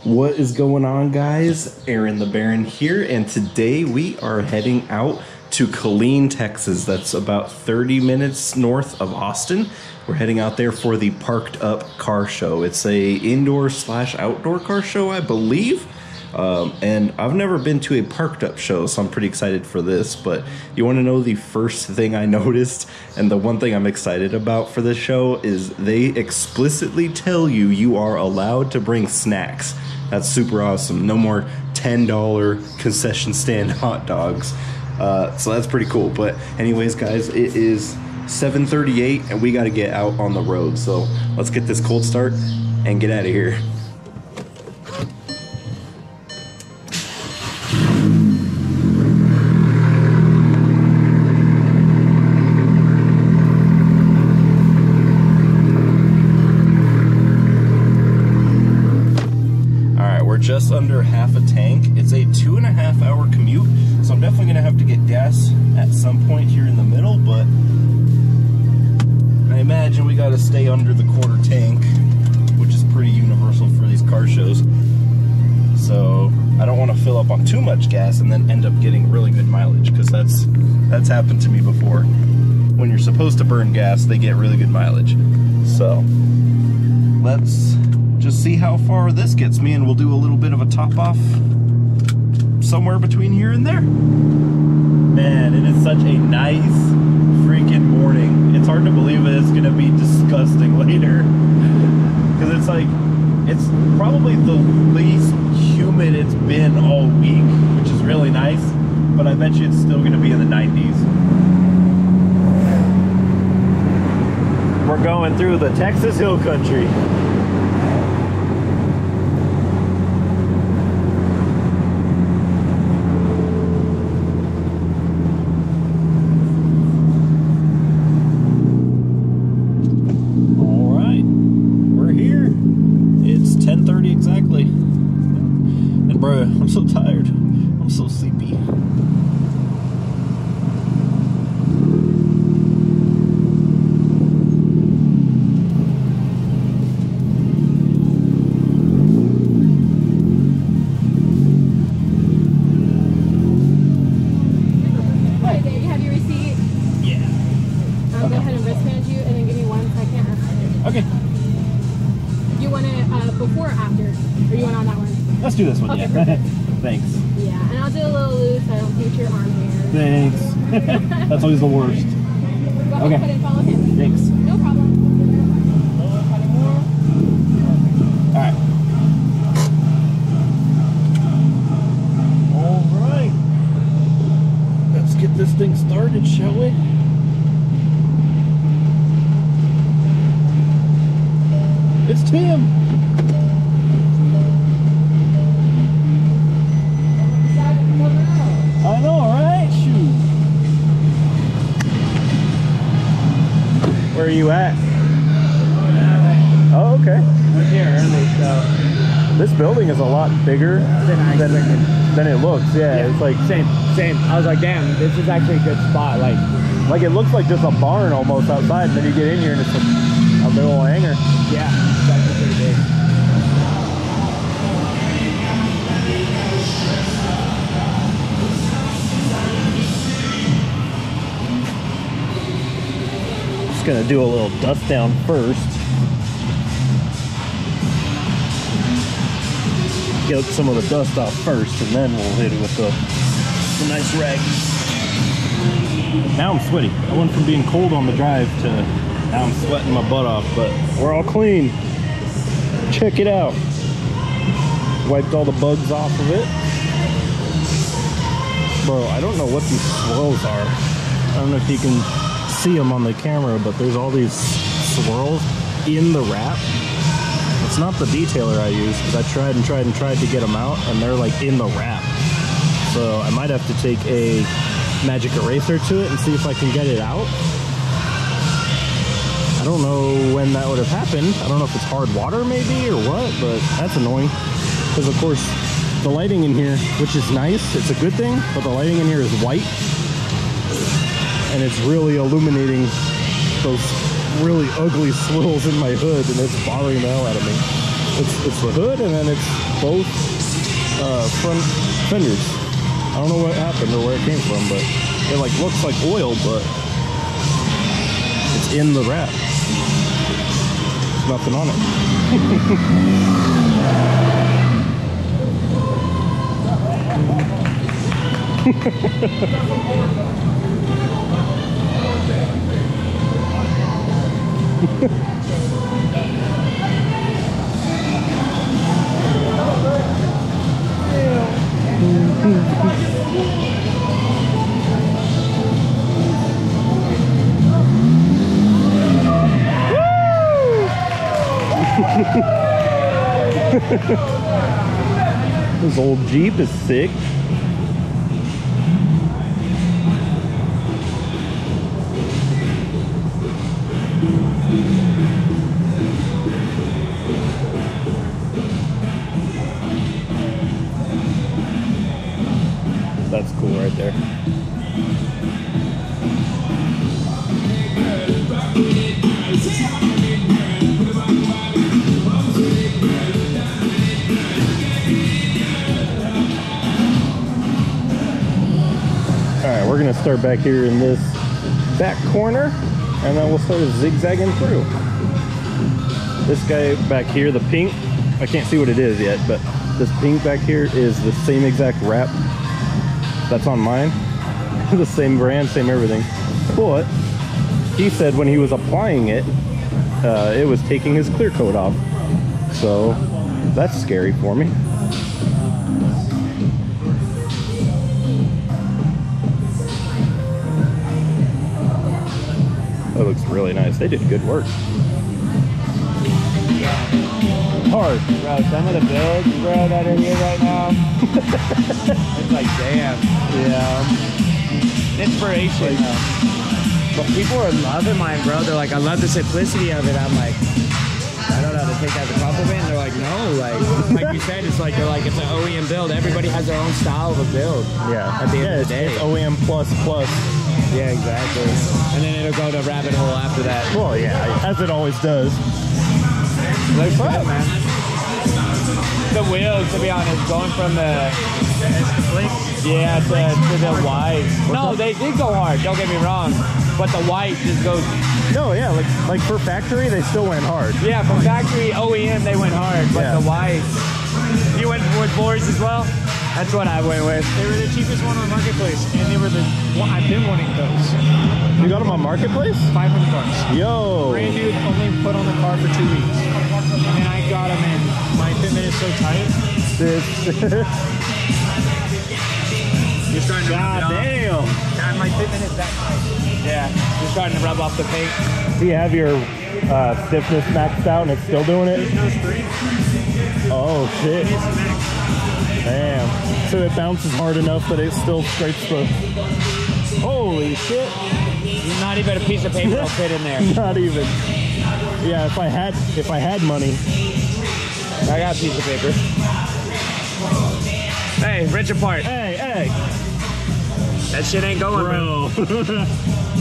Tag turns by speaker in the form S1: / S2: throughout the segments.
S1: What is going on, guys? Aaron the Baron here, and today we are heading out to Killeen, Texas. That's about 30 minutes north of Austin. We're heading out there for the Parked Up car show. It's a indoor slash outdoor car show, I believe. And I've never been to a Parked Up show, so I'm pretty excited for this. But you want to know the first thing I noticed, and the one thing I'm excited about for this show, is they explicitly tell you you are allowed to bring snacks. That's super awesome. No more $10 concession stand hot dogs. So that's pretty cool. But anyways, guys, it is 7:38 and we got to get out on the road. So let's get this cold start and get out of here. Just under half a tank. It's a 2.5 hour commute, so I'm definitely gonna have to get gas at some point here in the middle, but I imagine we gotta stay under the quarter tank, which is pretty universal for these car shows. So I don't want to fill up on too much gas and then end up getting really good mileage, because that's happened to me before. When you're supposed to burn gas, they get really good mileage. So let's just see how far this gets me, and we'll do a little bit of a top off somewhere between here and there. Man, it is such a nice freaking morning. It's hard to believe that it's gonna be disgusting later, because it's like, it's probably the least humid it's been all week, which is really nice, but I bet you it's still gonna be in the 90s. We're going through the Texas Hill Country. I'm so tired. I'm so sleepy.
S2: Hi, baby. Have your receipt?
S1: Yeah.
S2: I'll go ahead and wristband you, and then give me 1 second.
S1: Okay.
S2: You want it before or after? Or you want on that one?
S1: Let's do this one.
S2: Okay,
S1: Yeah. Thanks.
S2: Yeah, and I'll do a little loose so I don't pinch your arm here.
S1: Thanks. That's always the worst.
S2: Go
S1: Okay.
S2: ahead and follow him.
S1: Thanks.
S2: No problem.
S1: Alright. Alright. Let's get this thing started, shall we? It's Tim. I know, right? Shoot. Where are you at? Oh, okay.
S3: We're here early, so
S1: This building is a lot bigger than it looks. Yeah, it's like
S3: same. I was like, damn, this is actually a good spot. Like
S1: it looks like just a barn almost outside, and then you get in here and it's a little hangar.
S3: yeah, it's actually pretty big.
S1: Gonna do a little dust down first. Get some of the dust off first, and then we'll hit it with the nice rag. Now I'm sweaty. I went from being cold on the drive to now I'm sweating my butt off, but we're all clean. Check it out. Wiped all the bugs off of it. Bro, I don't know what these swirls are. I don't know if you can see them on the camera, but there's all these swirls in the wrap. It's not the detailer I use, because I tried to get them out, and they're like in the wrap. So I might have to take a magic eraser to it and see if I can get it out. I don't know when that would have happened. I don't know if it's hard water maybe or what, but that's annoying, because of course the lighting in here, which is nice, it's a good thing, but the lighting in here is white, and it's really illuminating those really ugly swirls in my hood, and it's bothering the hell out of me. It's the hood, and then it's both front fenders. I don't know what happened or where it came from, but it like looks like oil, but it's in the wrap. There's nothing on it. This old Jeep is sick. That's cool right there. Alright, we're gonna start back here in this back corner, and then we'll start zigzagging through. This guy back here, the pink, I can't see what it is yet, but this pink back here is the same exact wrap that's on mine. The same brand, same everything. But he said when he was applying it, it was taking his clear coat off. So that's scary for me. That looks really nice. They did good work. Hard.
S3: Bro, some of the builds, bro, that are here right now. It's like, damn.
S1: Yeah.
S3: Inspiration, though. But people are loving mine, bro. They're like, I love the simplicity of it. I'm like, I don't know how to take that as a compliment. And they're like, no, like you said, it's like, they're like, it's an OEM build. Everybody has their own style of a build.
S1: Yeah.
S3: At the end of the day.
S1: It's OEM plus.
S3: Yeah, exactly. And then it'll go to rabbit hole after that.
S1: Well, yeah, as it always does.
S3: Looks good, man. The wheels, to be honest, going from the yeah to the white. No, they did go hard. Don't get me wrong, but the white just goes.
S1: No, yeah, like for factory, they still went hard.
S3: Yeah, for factory OEM, they went hard, but the white. You went with boards as well. That's what I went with.
S4: They were the cheapest one on Marketplace, and they were the one I've been wanting those.
S1: You got them on Marketplace?
S4: $500.
S1: Yo.
S4: Brand new, only put on the car for 2 weeks, and then I got them in. My fitment is so tight.
S3: You're starting to
S1: God damn.
S4: God, my fitment is that tight.
S3: Yeah, you're starting to rub off the paint.
S1: Do you have your stiffness maxed out and it's still doing it?
S4: There's no springs.
S1: Oh shit.
S4: It's max.
S1: Damn. So it bounces hard enough that it still scrapes the... Holy shit.
S3: Not even a piece of paper will fit in there.
S1: Not even. Yeah, if I had money.
S3: I got a piece of paper. Hey, rich apart.
S1: Hey.
S3: That shit ain't going,
S1: Bro.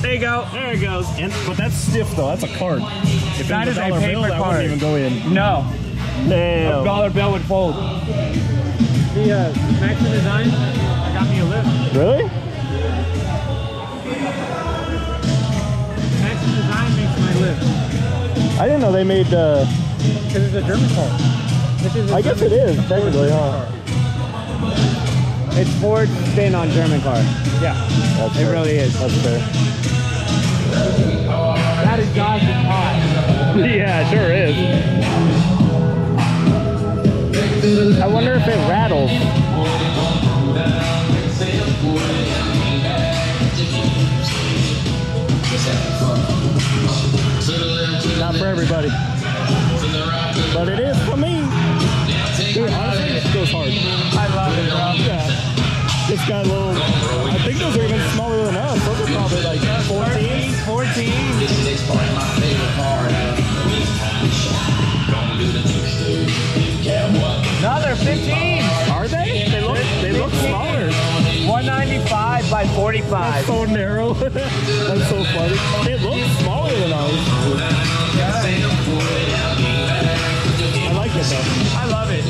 S3: There you go.
S1: There it goes. But that's stiff though. That's a card. If
S3: That
S1: it
S3: is
S1: was
S3: a
S1: dollar
S3: paper
S1: bill, that
S3: card.
S1: wouldn't even go in.
S3: No.
S1: Damn.
S3: A dollar bill would fold.
S4: The Max and Design got me a lift.
S1: Really?
S4: Max and Design makes my lift.
S1: I didn't know they made.
S4: Because it's a German car. This is
S1: I guess it is technically, huh?
S3: It's Ford's spin on German car.
S4: Yeah.
S1: That's
S3: It
S1: fair.
S3: really is.
S1: That's fair.
S3: That is God's hot.
S1: Yeah, it sure is. I wonder if it rattles. Not for everybody, but it is for me. Dude, honestly, it goes hard.
S3: I love it, bro.
S1: Yeah. It's got a little, I think those are even smaller than us. Those are probably like 14.
S3: 14. No, they're 15.
S1: Are they? They look smaller.
S3: 195 by 45.
S1: So narrow. That's so funny. It looks smaller than ours. I like it
S3: I love it.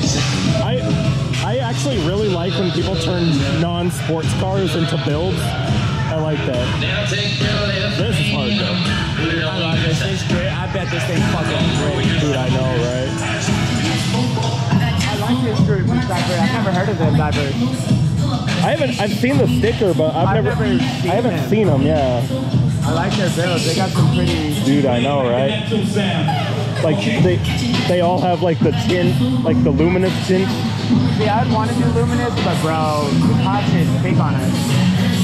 S1: I actually really like when people turn non-sports cars into builds. I like that. This is hard though.
S3: I love this. This thing's great. I bet this thing's fucking great.
S1: Dude, I know, right?
S3: I like this group diaper. I've never heard of them diapers.
S1: I've seen the sticker, but I haven't seen them, yeah.
S3: I like their builds. They got some pretty...
S1: Dude, I know, right? Like, they all have, like, the tint, like, the luminous tint.
S3: See, I'd want to do luminous, but bro, the cops just pick on us.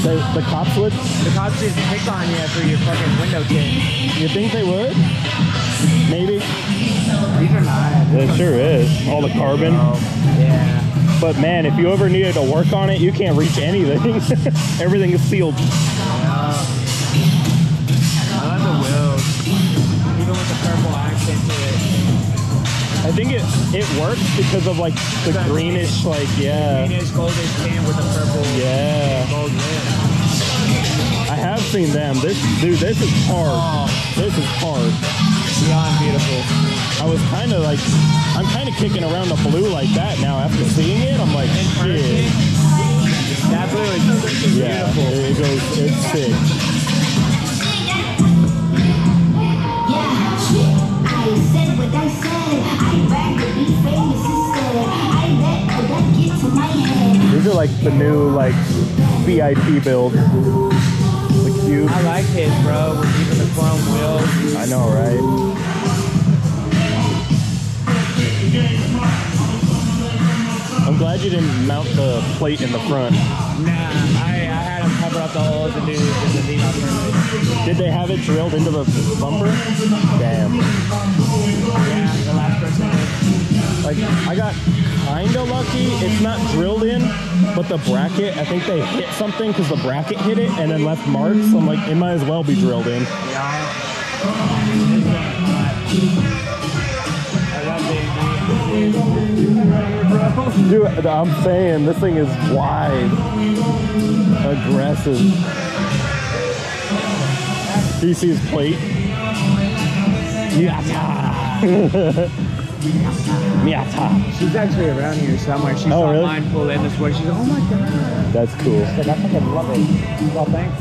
S1: The cops would?
S3: The cops just pick on you for your fucking window tint.
S1: You think they would? Maybe.
S3: These are nice.
S1: It sure is. All the carbon.
S3: Yeah.
S1: But man, if you ever needed to work on it, you can't reach anything. Everything is sealed.
S3: Yeah. I love the wheels. Even with the purple accent to it.
S1: I think it works because of like the greenish, like, yeah.
S3: Greenish, goldish tint with the purple.
S1: Yeah.
S3: Gold lip.
S1: I have seen them. This is hard.
S3: Oh.
S1: This is hard.
S3: Beyond beautiful.
S1: I'm kind of kicking around the blue like that now. After seeing it, I'm like, shit.
S3: That blue is beautiful.
S1: Yeah, it's sick. These are like the new like VIP builds. The cube.
S3: I like his, bro. With even the chrome wheels.
S1: I know, right? I'm glad you didn't mount the plate in the front.
S3: Nah, I had them cover up the holes and do the decal permit.
S1: Did they have it drilled into the bumper? Damn.
S3: Yeah, the last person did.
S1: Like, I got kind of lucky. It's not drilled in, but the bracket, I think they hit something because the bracket hit it and then left marks. So I'm like, it might as well be drilled in.
S3: Yeah.
S1: Dude, I'm saying this thing is wide, aggressive. Do you see his plate? Miata. Miata.
S3: She's actually around here somewhere. She
S1: Oh,
S3: saw
S1: really?
S3: mine pull in this way. She's like, oh my god.
S1: That's cool.
S3: She's like, I fucking love it. She's all, thanks.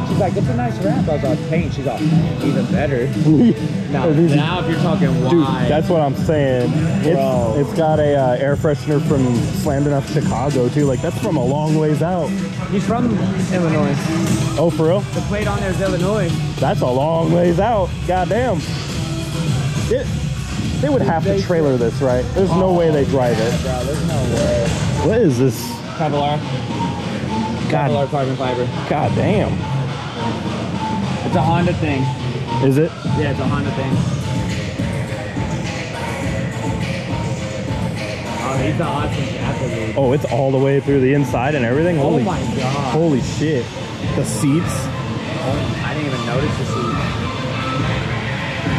S3: She's like, it's a nice wrap. I was like, paint. She's all, even better. now if you're talking wide.
S1: Dude, that's what I'm saying. It's got a air freshener from Slammed Enough Chicago too. Like, that's from a long ways out.
S3: He's from Illinois.
S1: Oh, for real?
S3: The plate on there is Illinois.
S1: That's a long ways out. Goddamn. They would have to trailer this, right? There's no way they drive it.
S3: Bro, there's no way.
S1: What is this?
S3: Kevlar. Kevlar carbon fiber.
S1: God damn.
S3: It's a Honda thing.
S1: Is it?
S3: Yeah, it's a Honda thing. Oh, he's the awesome athlete.
S1: Oh, it's all the way through the inside and everything?
S3: Oh my god.
S1: Holy shit. The seats?
S3: Oh, I didn't even notice the seat.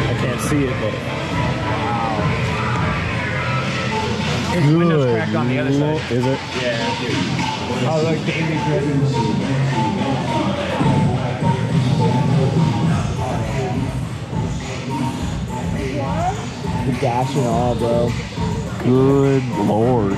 S1: I can't see it, but...
S3: His window's cracked on the other side.
S1: Is it?
S3: Yeah, dude. Oh, look, Daily Presents. The dash and all, bro.
S1: Good lord.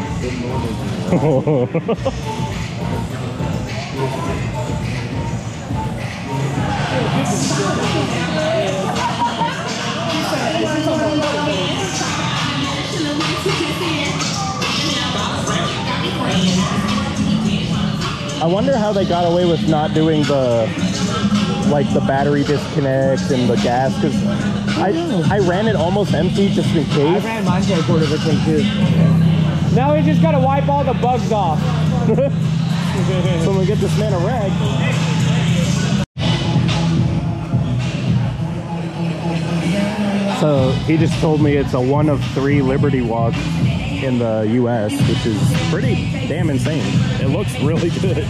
S1: I wonder how they got away with not doing the battery disconnect and the gas, because I ran it almost empty just in
S3: I
S1: case.
S3: ran mine to a quarter of a tank too. Now we just gotta wipe all the bugs off.
S1: So we get this man a rag. So he just told me it's a 1 of 3 Liberty walk in the US, which is pretty damn insane. It looks really good.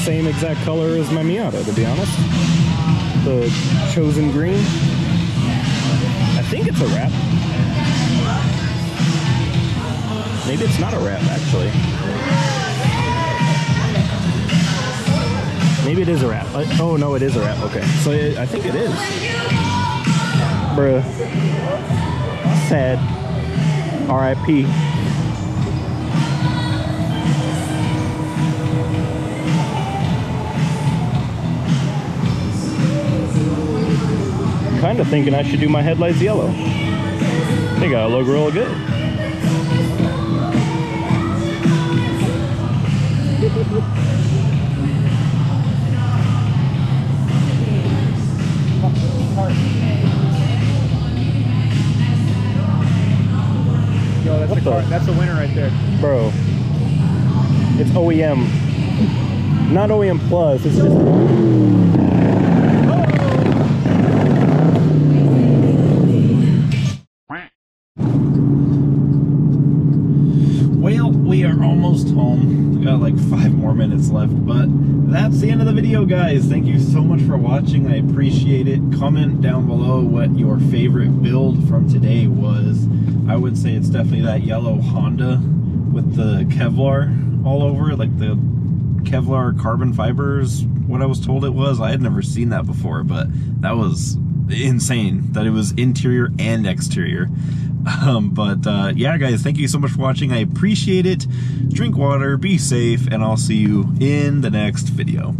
S1: same exact color as my Miata, to be honest. The chosen green. I think it's a wrap. Maybe it's not a wrap, actually. Maybe it is a wrap. Oh, no, it is a wrap. Okay. So I think it is. Bruh. Sad. R.I.P. Kind of thinking I should do my headlights yellow. They gotta look real good.
S4: Yo, that's the winner right there.
S1: Bro, it's OEM. Not OEM Plus, it's just... Well, we are almost home. We got like 5 more minutes left, but that's the end of the video, guys. Thank you so much for watching. I appreciate it. Comment down below what your favorite build from today was. I would say it's definitely that yellow Honda with the Kevlar all over it, like the Kevlar carbon fibers, what I was told it was. I had never seen that before, but that was insane that it was interior and exterior. Yeah, guys, thank you so much for watching. I appreciate it. Drink water, be safe, and I'll see you in the next video.